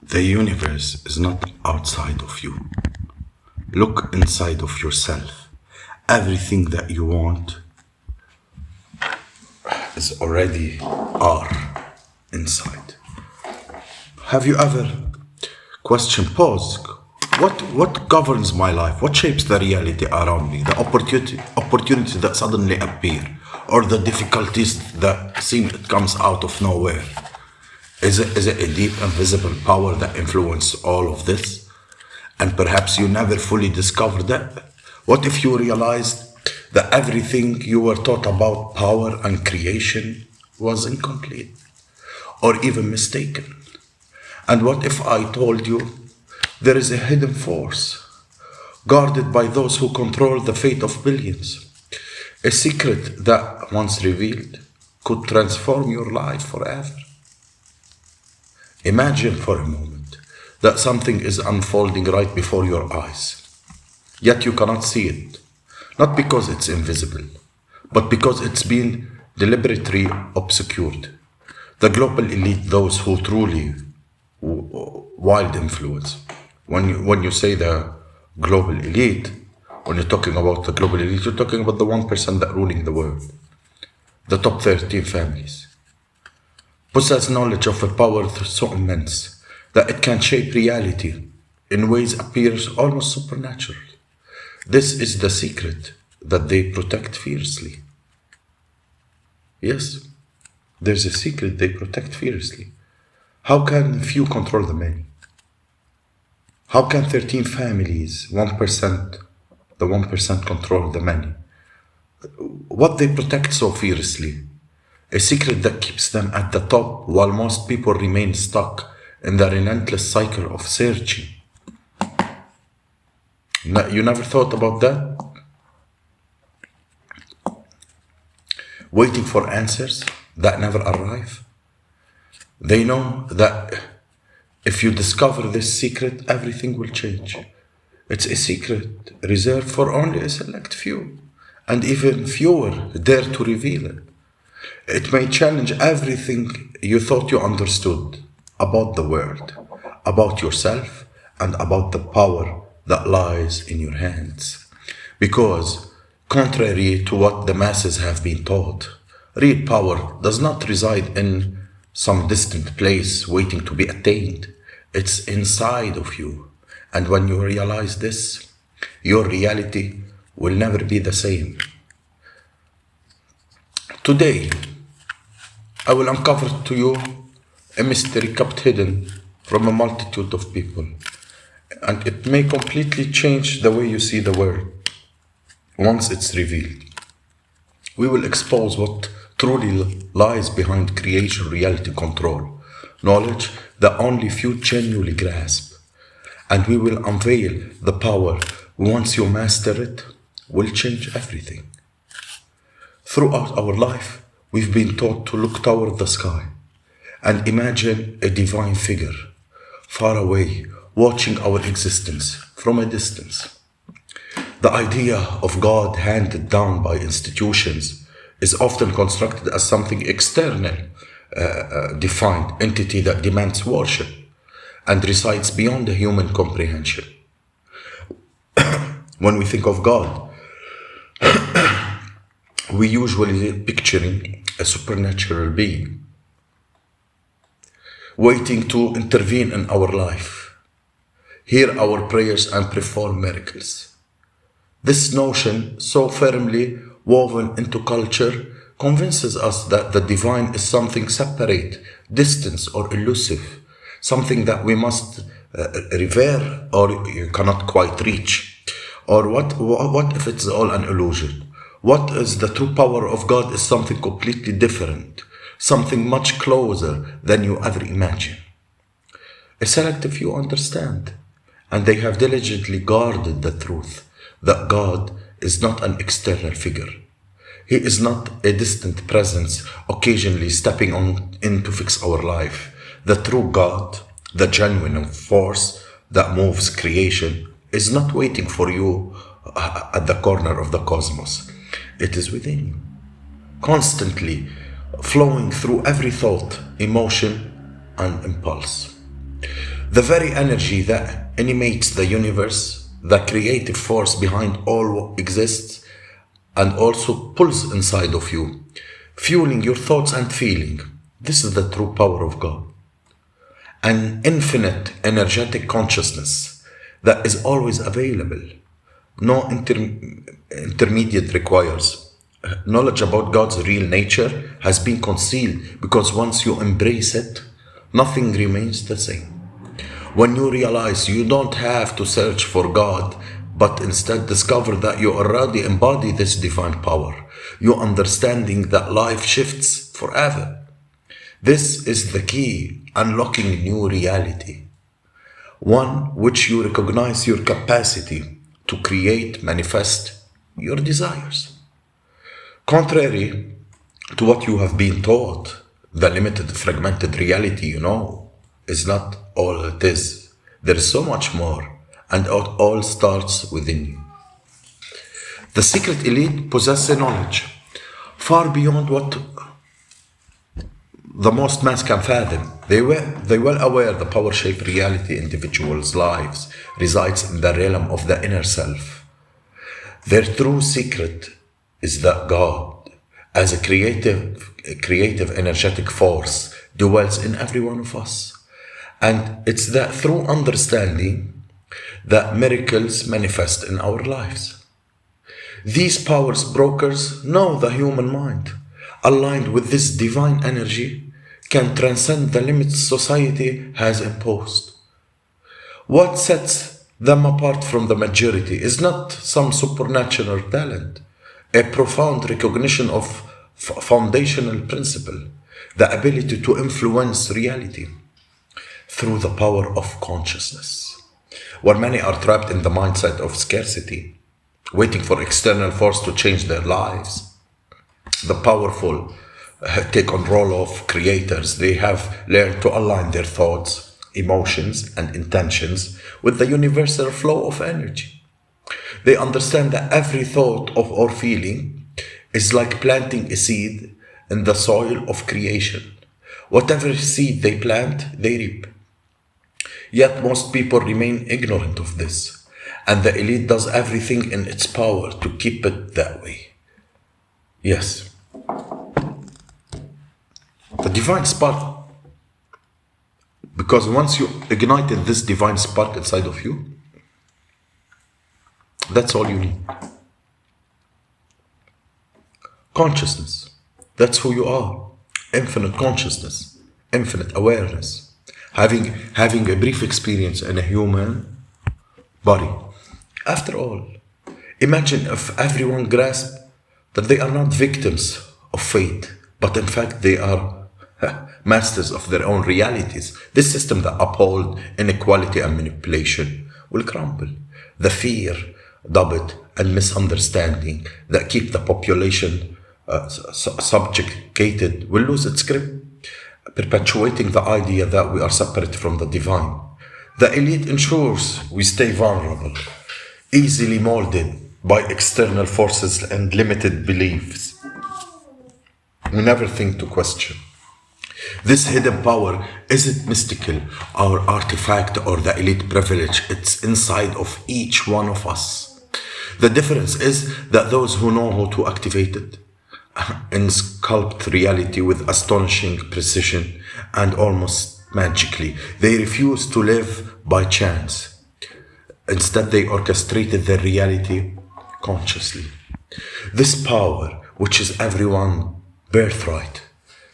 The universe is not outside of you. Look inside of yourself. Everything that you want is already are inside. Have you ever pause? What governs my life? What shapes the reality around me? The opportunity that suddenly appear, or the difficulties that seem it comes out of nowhere. Is it a deep invisible power that influences all of this? And perhaps you never fully discovered that? What if you realized that everything you were taught about power and creation was incomplete or even mistaken? And what if I told you there is a hidden force guarded by those who control the fate of billions? A secret that, once revealed, could transform your life forever. Imagine for a moment that something is unfolding right before your eyes, yet you cannot see it, not because it's invisible, but because it's been deliberately obscured. The global elite, those who truly wild influence. When you say the global elite, when you're talking about the global elite, you're talking about the 1% that ruling the world, the top 13 families. Possess knowledge of a power so immense that it can shape reality in ways appears almost supernatural. This is the secret that they protect fiercely. Yes, there's a secret they protect fiercely. How can few control the many? How can 13 families, 1%, the 1% control the many? What they protect so fiercely? A secret that keeps them at the top while most people remain stuck in the relentless cycle of searching. You never thought about that? Waiting for answers that never arrive? They know that if you discover this secret, everything will change. It's a secret reserved for only a select few, and even fewer dare to reveal it. It may challenge everything you thought you understood about the world, about yourself, and about the power that lies in your hands. Because, contrary to what the masses have been taught, real power does not reside in some distant place waiting to be attained. It's inside of you. And when you realize this, your reality will never be the same. Today, I will uncover to you a mystery kept hidden from a multitude of people, and it may completely change the way you see the world once it's revealed. We will expose what truly lies behind creation reality control, knowledge that only few genuinely grasp, and we will unveil the power once you master it will change everything. Throughout our life, we've been taught to look toward the sky and imagine a divine figure far away, watching our existence from a distance. The idea of God handed down by institutions is often constructed as something external, defined entity that demands worship and resides beyond the human comprehension. When we think of God, we usually picturing a supernatural being waiting to intervene in our life, hear our prayers and perform miracles. This notion, so firmly woven into culture, convinces us that the divine is something separate, distant, or elusive, something that we must revere or you cannot quite reach. Or what if it's all an illusion? What is the true power of God is something completely different, something much closer than you ever imagined. A select few understand, and they have diligently guarded the truth that God is not an external figure. He is not a distant presence occasionally stepping on in to fix our life. The true God, the genuine force that moves creation, is not waiting for you at the corner of the cosmos. It is within you, constantly flowing through every thought, emotion, and impulse. The very energy that animates the universe, the creative force behind all what exists, and also pulls inside of you, fueling your thoughts and feeling. This is the true power of God. An infinite energetic consciousness that is always available. No intermediate requires. Knowledge about God's real nature has been concealed because once you embrace it, nothing remains the same. When you realize you don't have to search for God, but instead discover that you already embody this divine power, you understanding that life shifts forever. This is the key, unlocking new reality. One which you recognize your capacity to create, manifest your desires. Contrary to what you have been taught, the limited, fragmented reality you know is not all it is. There is so much more, and it all starts within you. The secret elite possess a knowledge far beyond what the most mass can fathom. They well aware the power shape reality individuals' lives resides in the realm of the inner self. Their true secret is that God, as a creative energetic force, dwells in every one of us. And it's that through understanding that miracles manifest in our lives. These powers brokers know the human mind, aligned with this divine energy, can transcend the limits society has imposed. What sets them apart from the majority is not some supernatural talent, a profound recognition of foundational principle, the ability to influence reality through the power of consciousness. Where many are trapped in the mindset of scarcity, waiting for external force to change their lives. The powerful take on role of creators. They have learned to align their thoughts, emotions, and intentions with the universal flow of energy. They understand that every thought of or feeling is like planting a seed in the soil of creation. Whatever seed they plant, they reap. Yet most people remain ignorant of this, and the elite does everything in its power to keep it that way. Yes. The divine spark, because once you ignited this divine spark inside of you, that's all you need. Consciousness, that's who you are. Infinite consciousness, infinite awareness. Having a brief experience in a human body. After all, imagine if everyone grasped that they are not victims of fate, but in fact they are masters of their own realities. This system that upholds inequality and manipulation will crumble. The fear, doubt, and misunderstanding that keep the population subjugated will lose its grip, perpetuating the idea that we are separate from the divine. The elite ensures we stay vulnerable, easily molded by external forces and limited beliefs. We never think to question. This hidden power isn't mystical or artifact or the elite privilege. It's inside of each one of us. The difference is that those who know how to activate it and sculpt reality with astonishing precision and almost magically, they refuse to live by chance. Instead, they orchestrated their reality consciously. This power, which is everyone's birthright,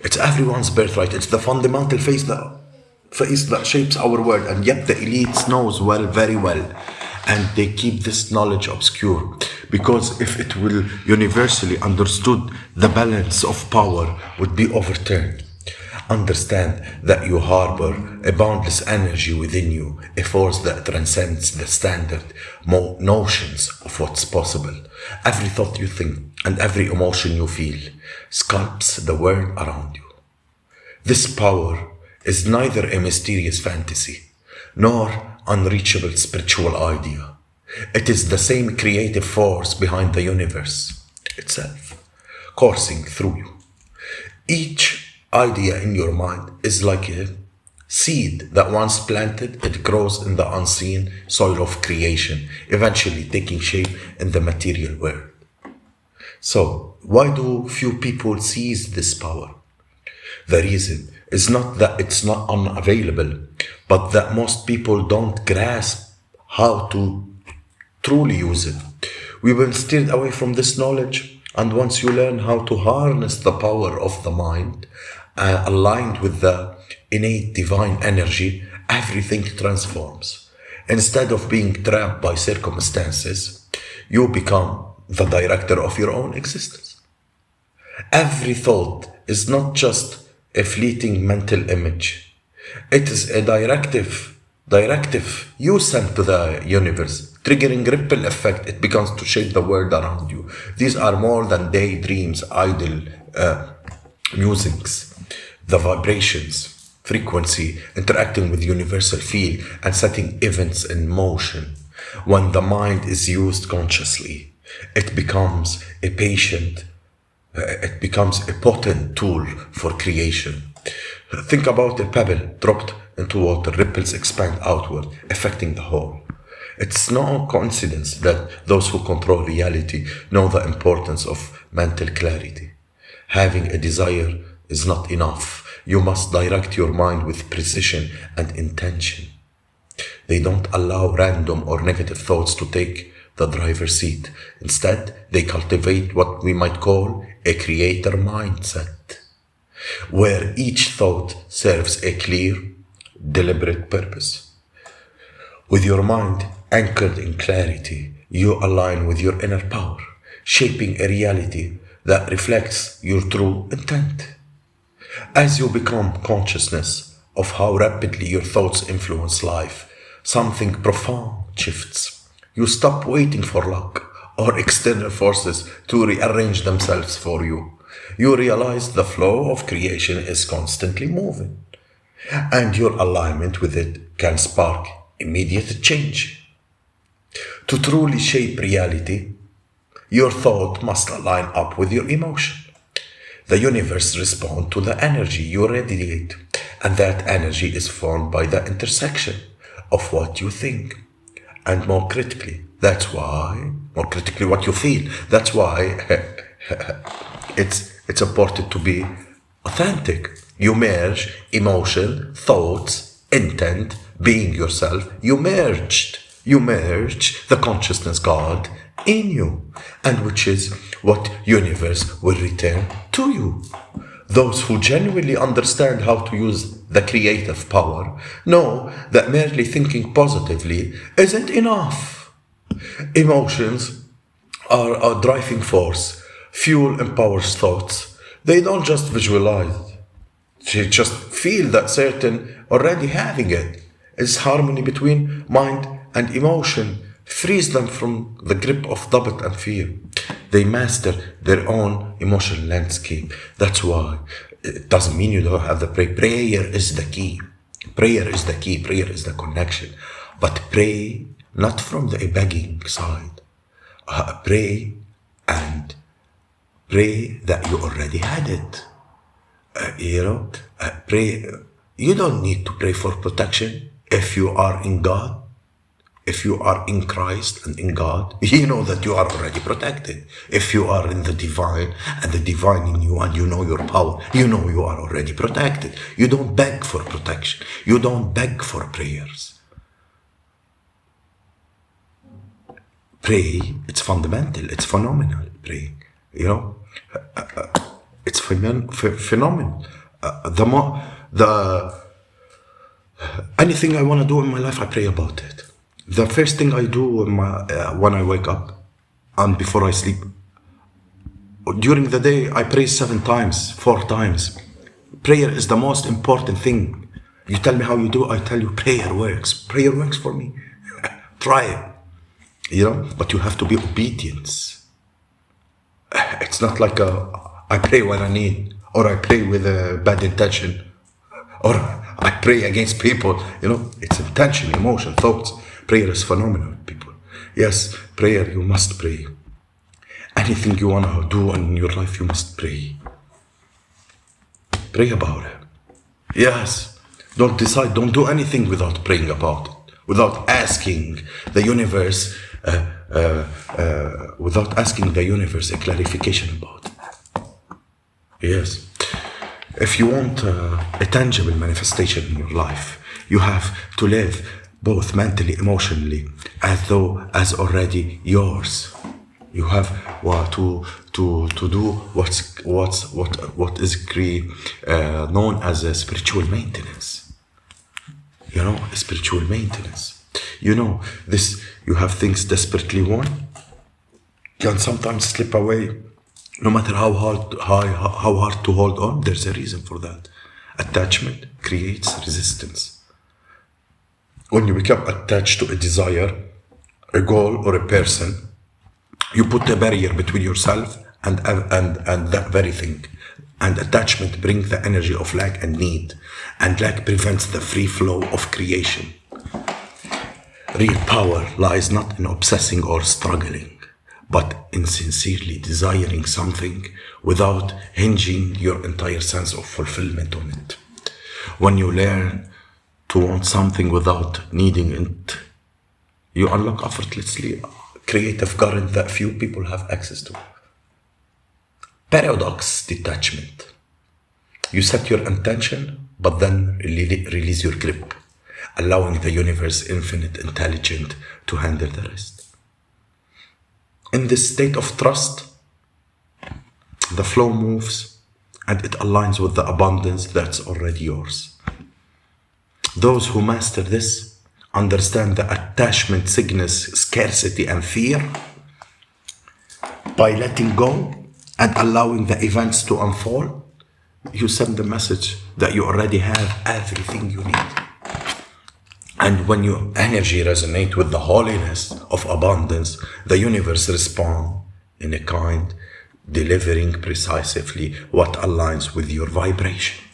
it's everyone's birthright. It's the fundamental face that shapes our world, and yet the elites knows very well, and they keep this knowledge obscure, because if it will universally understood, the balance of power would be overturned. Understand that you harbor a boundless energy within you, a force that transcends the standard notions of what's possible. Every thought you think and every emotion you feel sculpts the world around you. This power is neither a mysterious fantasy nor unreachable spiritual idea. It is the same creative force behind the universe itself, coursing through you. Each idea in your mind is like a seed that once planted, it grows in the unseen soil of creation, eventually taking shape in the material world. So, why do few people seize this power? The reason is not that it's not unavailable, but that most people don't grasp how to truly use it. We've been steered away from this knowledge, and once you learn how to harness the power of the mind, aligned with the innate divine energy, everything transforms. Instead of being trapped by circumstances, you become the director of your own existence. Every thought is not just a fleeting mental image. It is a directive you send to the universe, triggering ripple effect. It begins to shape the world around you. These are more than daydreams, idle musings, the vibrations, frequency, interacting with universal field and setting events in motion. When the mind is used consciously, it becomes a potent tool for creation. Think about a pebble dropped into water, ripples expand outward, affecting the whole. It's no coincidence that those who control reality know the importance of mental clarity. Having a desire is not enough. You must direct your mind with precision and intention. They don't allow random or negative thoughts to take the driver's seat. Instead, they cultivate what we might call a creator mindset, where each thought serves a clear, deliberate purpose. With your mind anchored in clarity, you align with your inner power, shaping a reality that reflects your true intent. As you become consciousness of how rapidly your thoughts influence life, something profound shifts. You stop waiting for luck or external forces to rearrange themselves for you. You realize the flow of creation is constantly moving, and your alignment with it can spark immediate change. To truly shape reality, your thought must align up with your emotion. The universe responds to the energy you radiate, and that energy is formed by the intersection of what you think, and more critically, what you feel. That's why it's important to be authentic. You merge emotion, thoughts, intent, being yourself. You merge the consciousness God in you, and which is what universe will return to you. Those who genuinely understand how to use the creative power know that merely thinking positively isn't enough. Emotions are a driving force. Fuel empowers thoughts. They don't just visualize. They just feel that certain already having it. It's harmony between mind and emotion. Frees them from the grip of doubt and fear. They master their own emotional landscape. That's why it doesn't mean you don't have the prayer. Prayer is the key. Prayer is the key. Prayer is the connection. But pray not from the begging side. Pray and pray that you already had it. Pray. You don't need to pray for protection if you are in God. If you are in Christ and in God, you know that you are already protected. If you are in the divine and the divine in you and you know your power, you know you are already protected. You don't beg for protection. You don't beg for prayers. Pray, it's fundamental, it's phenomenal, pray. It's phenomenal. Anything I want to do in my life, I pray about it. The first thing I do when I wake up and before I sleep, during the day, I pray 7 times, 4 times. Prayer is the most important thing. You tell me how you do, I tell you prayer works. Prayer works for me. Try it. But you have to be obedient. It's not like I pray when I need, or I pray with a bad intention, or I pray against people. It's intention, emotion, thoughts. Prayer is phenomenal, people. Yes, prayer, you must pray. Anything you want to do in your life, you must pray. Pray about it. Yes. Don't decide, don't do anything without praying about it, without asking the universe, a clarification about it. Yes. If you want a tangible manifestation in your life, you have to live both mentally, emotionally, as already yours. You have to do what is known as a spiritual maintenance. You know, spiritual maintenance. You know, this, you have things desperately want, can sometimes slip away. No matter how hard to hold on, there's a reason for that. Attachment creates resistance. When you become attached to a desire, a goal, or a person, you put a barrier between yourself and that very thing. And attachment brings the energy of lack and need, and lack prevents the free flow of creation. Real power lies not in obsessing or struggling, but in sincerely desiring something without hinging your entire sense of fulfillment on it. When you learn to want something without needing it, you unlock effortlessly creative current that few people have access to. Paradox detachment. You set your intention, but then release your grip, allowing the universe infinite intelligence to handle the rest. In this state of trust, the flow moves and it aligns with the abundance that's already yours. Those who master this understand the attachment sickness, scarcity, and fear. By letting go and allowing the events to unfold, you send the message that you already have everything you need. And when your energy resonates with the holiness of abundance, the universe responds in a kind, delivering precisely what aligns with your vibration.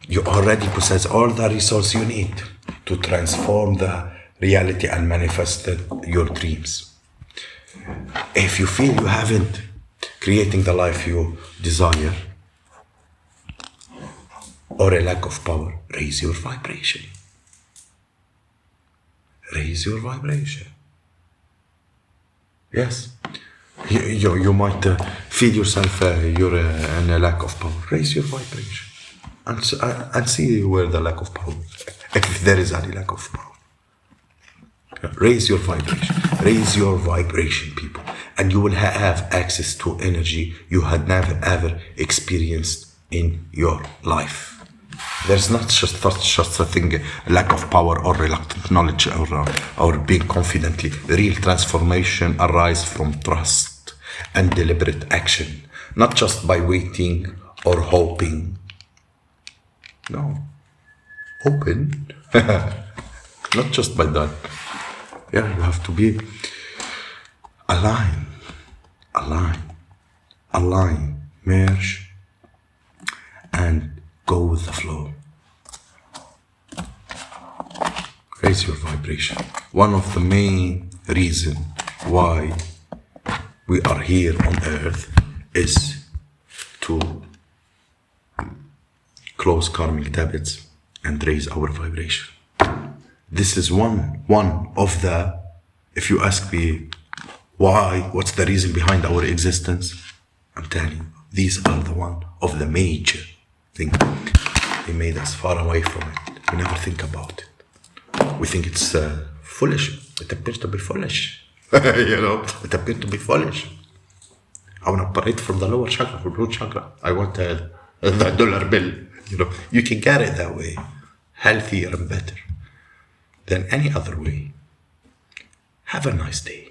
You already possess all the resources you need to transform the reality and manifest your dreams. If you feel you haven't creating the life you desire, or a lack of power, raise your vibration. Raise your vibration. Yes. You might feel yourself you're in a lack of power. Raise your vibration and see where the lack of power, if there is any lack of power. Raise your vibration. Raise your vibration, people, and you will have access to energy you had never ever experienced in your life. There's not just a thing, lack of power or reluctant knowledge or being confidently. Real transformation arises from trust and deliberate action, not just by waiting or hoping. No, hoping, not just by that. Yeah, you have to be align, merge, and go with the flow. Raise your vibration. One of the main reasons why we are here on earth is to close karmic debits and raise our vibration. This is one of the, if you ask me why, what's the reason behind our existence, I'm telling you, these are the one of the major things. They made us far away from it. We never think about it. We think it's foolish. It appears to be foolish. It appears to be foolish. I want to operate from the lower chakra, from root chakra. I want the dollar bill. You can get it that way, healthier and better than any other way. Have a nice day.